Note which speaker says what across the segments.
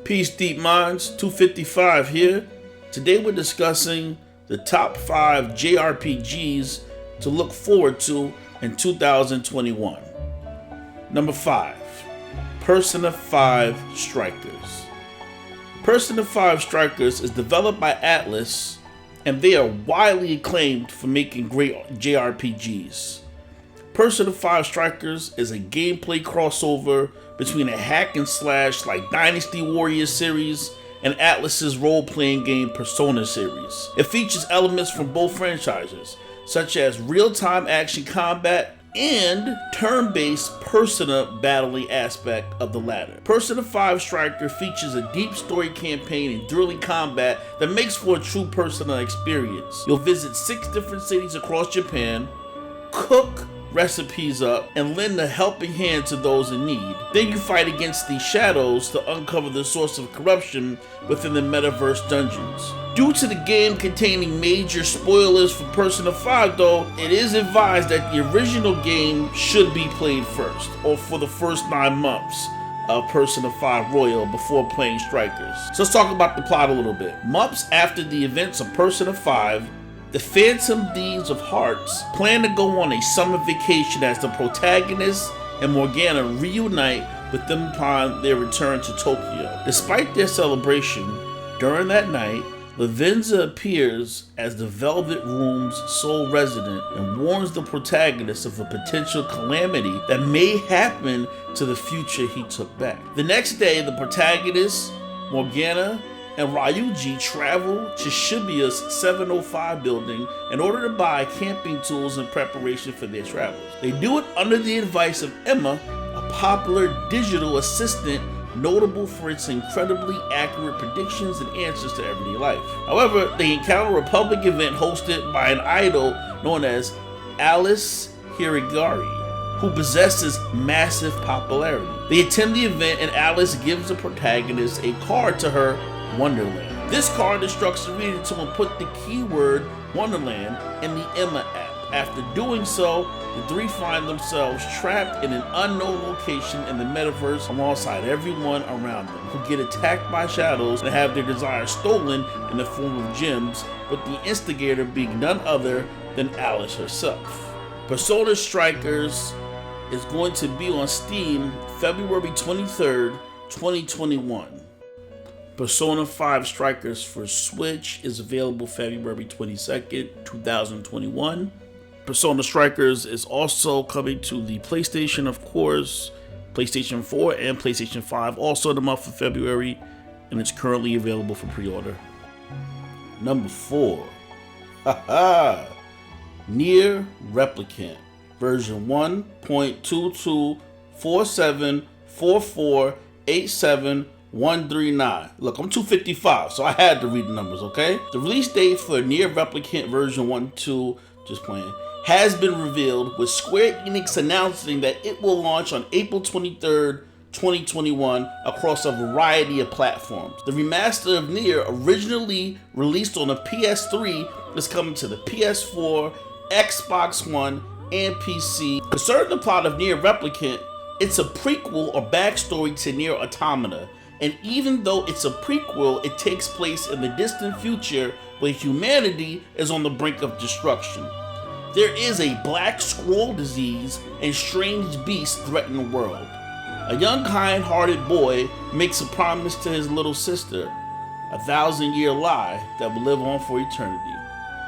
Speaker 1: Peace Deep Minds, 255 here. Today we're discussing the top 5 JRPGs to look forward to in 2021. Number 5, Persona 5 Strikers. Persona 5 Strikers is developed by Atlus, and they are widely acclaimed for making great JRPGs. Persona 5 Strikers is a gameplay crossover between a hack and slash like Dynasty Warriors series and Atlus's role-playing game Persona series. It features elements from both franchises, such as real-time action combat and turn-based Persona battling aspect of the latter. Persona 5 Striker features a deep story campaign and thrilling combat that makes for a true Persona experience. You'll visit 6 different cities across Japan, cook recipes up, and lend a helping hand to those in need. Then you fight against these shadows to uncover the source of corruption within the metaverse dungeons. Due to the game containing major spoilers for Persona 5 though, it is advised that the original game should be played first, or for the first 9 months of Persona 5 Royal before playing Strikers. So let's talk about the plot a little bit. Months after the events of Persona 5, the Phantom Thieves of Hearts plan to go on a summer vacation as the protagonist and Morgana reunite with them upon their return to Tokyo. Despite their celebration, during that night, Lavenza appears as the Velvet Room's sole resident and warns the protagonist of a potential calamity that may happen to the future he took back. The next day, the protagonist, Morgana, and Ryuji travel to Shibuya's 705 building in order to buy camping tools in preparation for their travels. They do it under the advice of Emma, a popular digital assistant notable for its incredibly accurate predictions and answers to everyday life. However, they encounter a public event hosted by an idol known as Alice Hirigari, who possesses massive popularity. They attend the event and Alice gives the protagonist a card to her Wonderland. This card instructs the reader to input the keyword Wonderland in the Emma app. After doing so, the three find themselves trapped in an unknown location in the metaverse alongside everyone around them, who get attacked by shadows and have their desires stolen in the form of gems, with the instigator being none other than Alice herself. Persona Strikers is going to be on Steam February 23rd, 2021. Persona 5 Strikers for Switch is available February 22nd, 2021. Persona Strikers is also coming to the PlayStation, of course, PlayStation 4 and PlayStation 5, also in the month of February, and it's currently available for pre-order. Number 4, NieR Replicant, version 1.22474487 139. Look, I'm 255, so I had to read the numbers, okay? The release date for NieR Replicant version 1.2, just playing, has been revealed, with Square Enix announcing that it will launch on April 23rd, 2021 across a variety of platforms. The remaster of NieR, originally released on a PS3, is coming to the PS4, Xbox One, and PC. Concerning the plot of NieR Replicant, it's a prequel or backstory to NieR Automata. And even though it's a prequel, it takes place in the distant future where humanity is on the brink of destruction. There is a black scroll disease and strange beasts threaten the world. A young kind-hearted boy makes a promise to his little sister, a 1,000-year lie that will live on for eternity.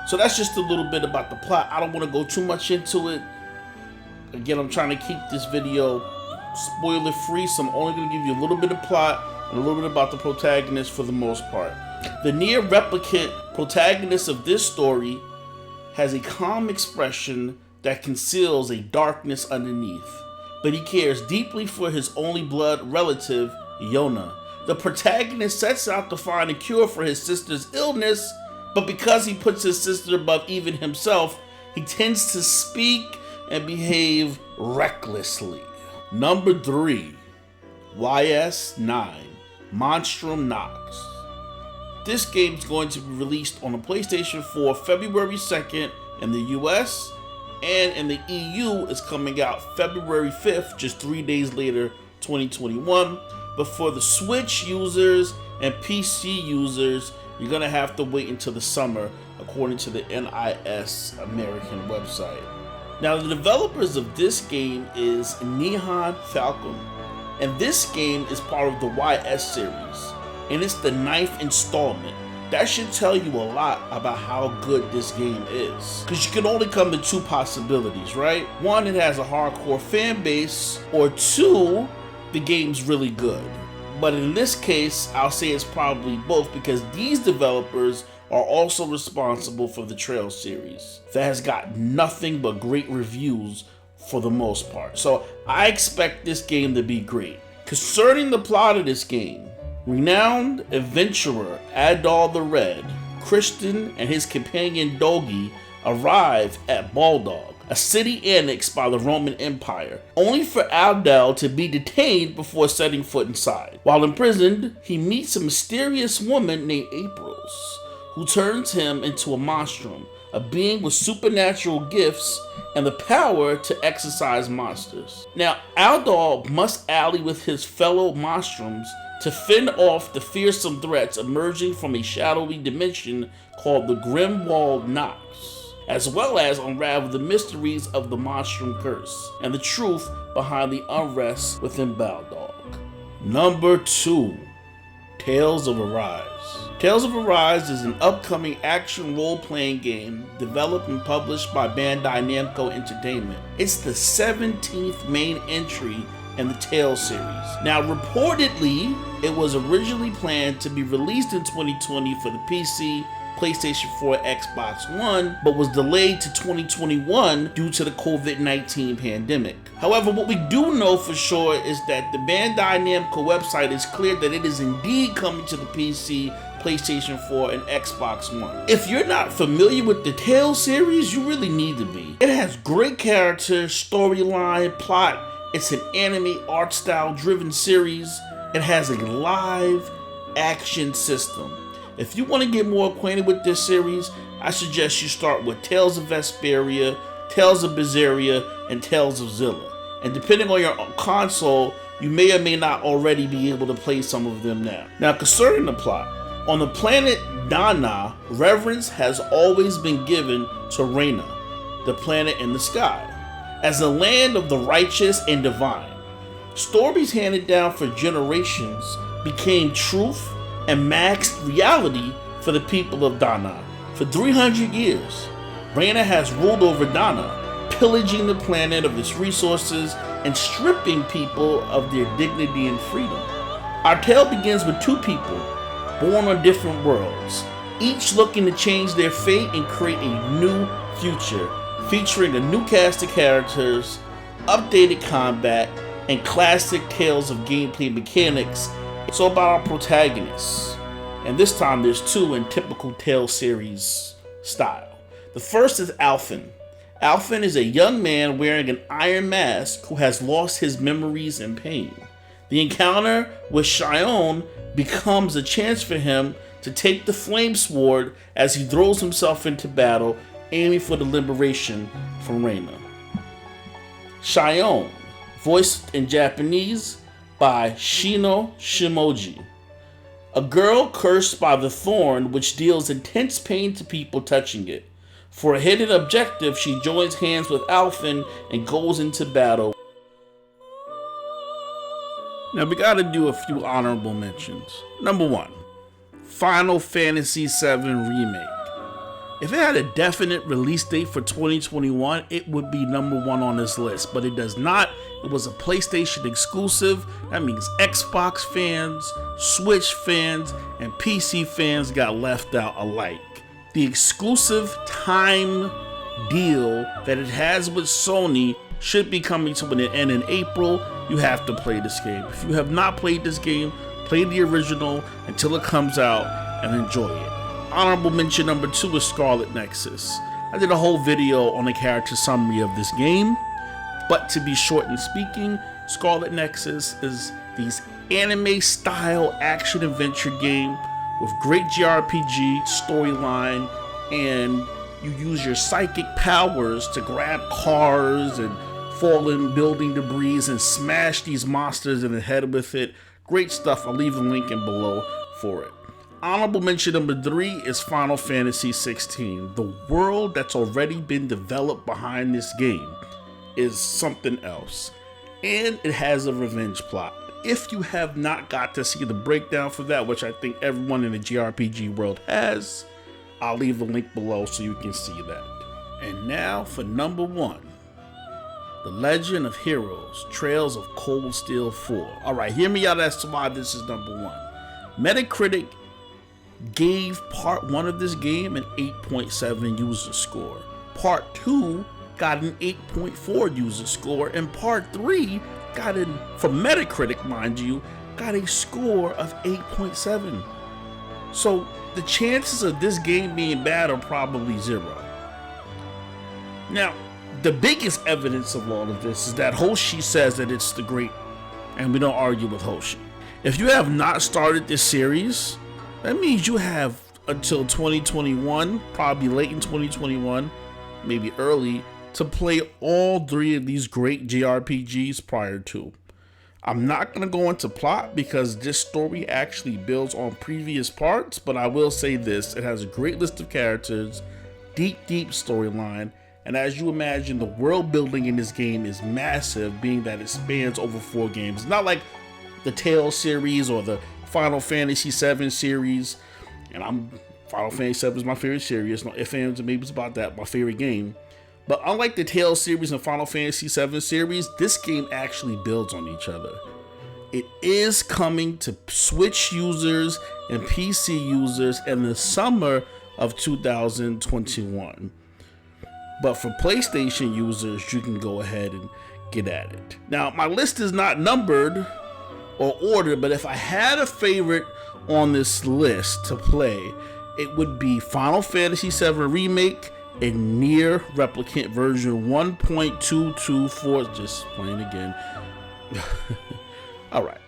Speaker 1: So that's just a little bit about the plot. I don't want to go too much into it. Again, I'm trying to keep this video spoiler free, so I'm only going to give you a little bit of plot and a little bit about the protagonist for the most part. The NieR Replicant protagonist of this story has a calm expression that conceals a darkness underneath, but he cares deeply for his only blood relative, Yona. The protagonist sets out to find a cure for his sister's illness, but because he puts his sister above even himself, he tends to speak and behave recklessly. Number 3, Ys9 Monstrum Knox. This game is going to be released on the PlayStation 4 February 2nd in the US, and in the EU is coming out February 5th, just 3 days later, 2021. but for the Switch users and PC users, you're gonna have to wait until the summer, according to the NIS American website. Now, the developers of this game is NieR Replicant, and this game is part of the Ys series, and it's the 9th installment. That should tell you a lot about how good this game is, because you can only come to two possibilities, right? One, it has a hardcore fan base, or two, the game's really good. But in this case, I'll say it's probably both, because these developers are also responsible for the Trail series that has got nothing but great reviews for the most part. So I expect this game to be great. Concerning the plot of this game, renowned adventurer Adal the Red, Christian, and his companion Dogi arrive at Baldog, a city annexed by the Roman Empire, only for Adal to be detained before setting foot inside. While imprisoned, he meets a mysterious woman named Aprils, who turns him into a monstrum, a being with supernatural gifts and the power to exorcise monsters. Now, Adal must ally with his fellow monstrums to fend off the fearsome threats emerging from a shadowy dimension called the Grimwald Knox, as well as unravel the mysteries of the Monstrum Curse and the truth behind the unrest within Baldog. Number 2, Tales of Arise. Tales of Arise is an upcoming action role-playing game developed and published by BANDAINAMCO Entertainment. It's the 17th main entry in the Tales series. Now, reportedly, it was originally planned to be released in 2020 for the PC, PlayStation 4, Xbox One, but was delayed to 2021 due to the COVID-19 pandemic. However, what we do know for sure is that the Bandai Namco website is clear that it is indeed coming to the PC, PlayStation 4, and Xbox One. If you're not familiar with the Tales series, you really need to be. It has great characters, storyline, plot. It's an anime art style driven series. It has a live action system. If you want to get more acquainted with this series, I suggest you start with Tales of Vesperia, Tales of Berseria, and Tales of Zilla. And depending on your console, you may or may not already be able to play some of them now. Now, concerning the plot, on the planet Dana, reverence has always been given to Reyna, the planet in the sky, as a land of the righteous and divine. Stories handed down for generations became truth and maxed reality for the people of Dana. For 300 years, Reyna has ruled over Dana, pillaging the planet of its resources and stripping people of their dignity and freedom. Our tale begins with two people born on different worlds, each looking to change their fate and create a new future, featuring a new cast of characters, updated combat, and classic tales of gameplay mechanics. So about our protagonists, and this time there's two in typical Tales series style. The first is Alphen. Alphen is a young man wearing an iron mask who has lost his memories and pain. The encounter with Sion becomes a chance for him to take the flame sword as he throws himself into battle, aiming for the liberation from Reyna. Sion, voiced in Japanese by Shino Shimoji. A girl cursed by the thorn which deals intense pain to people touching it. For a hidden objective, she joins hands with Alphen and goes into battle. Now we gotta do a few honorable mentions. Number 1, Final Fantasy VII Remake. If it had a definite release date for 2021, it would be number 1 on this list, but it does not. It was a PlayStation exclusive. That means Xbox fans, Switch fans, and PC fans got left out alike. The exclusive time deal that it has with Sony should be coming to an end in April. You have to play this game. If you have not played this game, play the original until it comes out and enjoy it. Honorable mention number 2 is Scarlet Nexus. I did a whole video on the character summary of this game, but to be short in speaking, Scarlet Nexus is these anime style action adventure game with great JRPG storyline, and you use your psychic powers to grab cars and fallen building debris and smash these monsters in the head with it Great stuff. I'll leave the link in below for it. Honorable mention number 3 is Final Fantasy 16. The world that's already been developed behind this game is something else. And it has a revenge plot. If you have not got to see the breakdown for that, which I think everyone in the JRPG world has, I'll leave the link below so you can see that. And now for number 1. The Legend of Heroes, Trails of Cold Steel 4. Alright, hear me out as to why this is number 1. Metacritic gave part 1 of this game an 8.7 user score. Part 2 got an 8.4 user score, and part 3 got in, from Metacritic mind you, got a score of 8.7. So the chances of this game being bad are probably 0. Now, the biggest evidence of all of this is that Hoshi says that it's the great, and we don't argue with Hoshi. If you have not started this series, that means you have until 2021, probably late in 2021, maybe early, to play all 3 of these great JRPGs prior to. I'm not going to go into plot because this story actually builds on previous parts, but I will say this: it has a great list of characters, deep storyline, and as you imagine, the world building in this game is massive, being that it spans over 4 games. It's not like the Tales series or the Final Fantasy VII series, and Final Fantasy VII is my favorite series. No ifs, ands, and maybes about that, my favorite game. But unlike the Tales series and Final Fantasy VII series, this game actually builds on each other. It is coming to Switch users and PC users in the summer of 2021. But for PlayStation users, you can go ahead and get at it. Now, my list is not numbered or ordered, but if I had a favorite on this list to play, it would be Final Fantasy VII Remake and NieR Replicant version 1.224. Just playing again. Alright.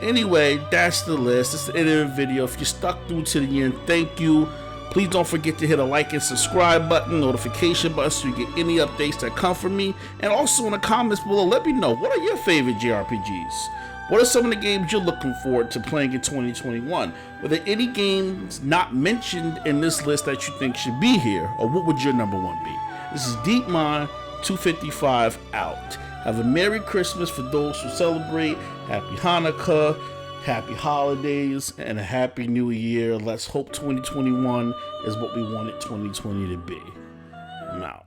Speaker 1: Anyway, that's the list. It's the end of the video. If you stuck through to the end, thank you. Please don't forget to hit a like and subscribe button, notification button, so you get any updates that come from me. And also in the comments below, let me know, what are your favorite JRPGs? What are some of the games you're looking forward to playing in 2021? Were there any games not mentioned in this list that you think should be here? Or what would your number 1 be? This is DeepMind 255 out. Have a Merry Christmas for those who celebrate. Happy Hanukkah, Happy Holidays, and a Happy New Year. Let's hope 2021 is what we wanted 2020 to be. I'm out.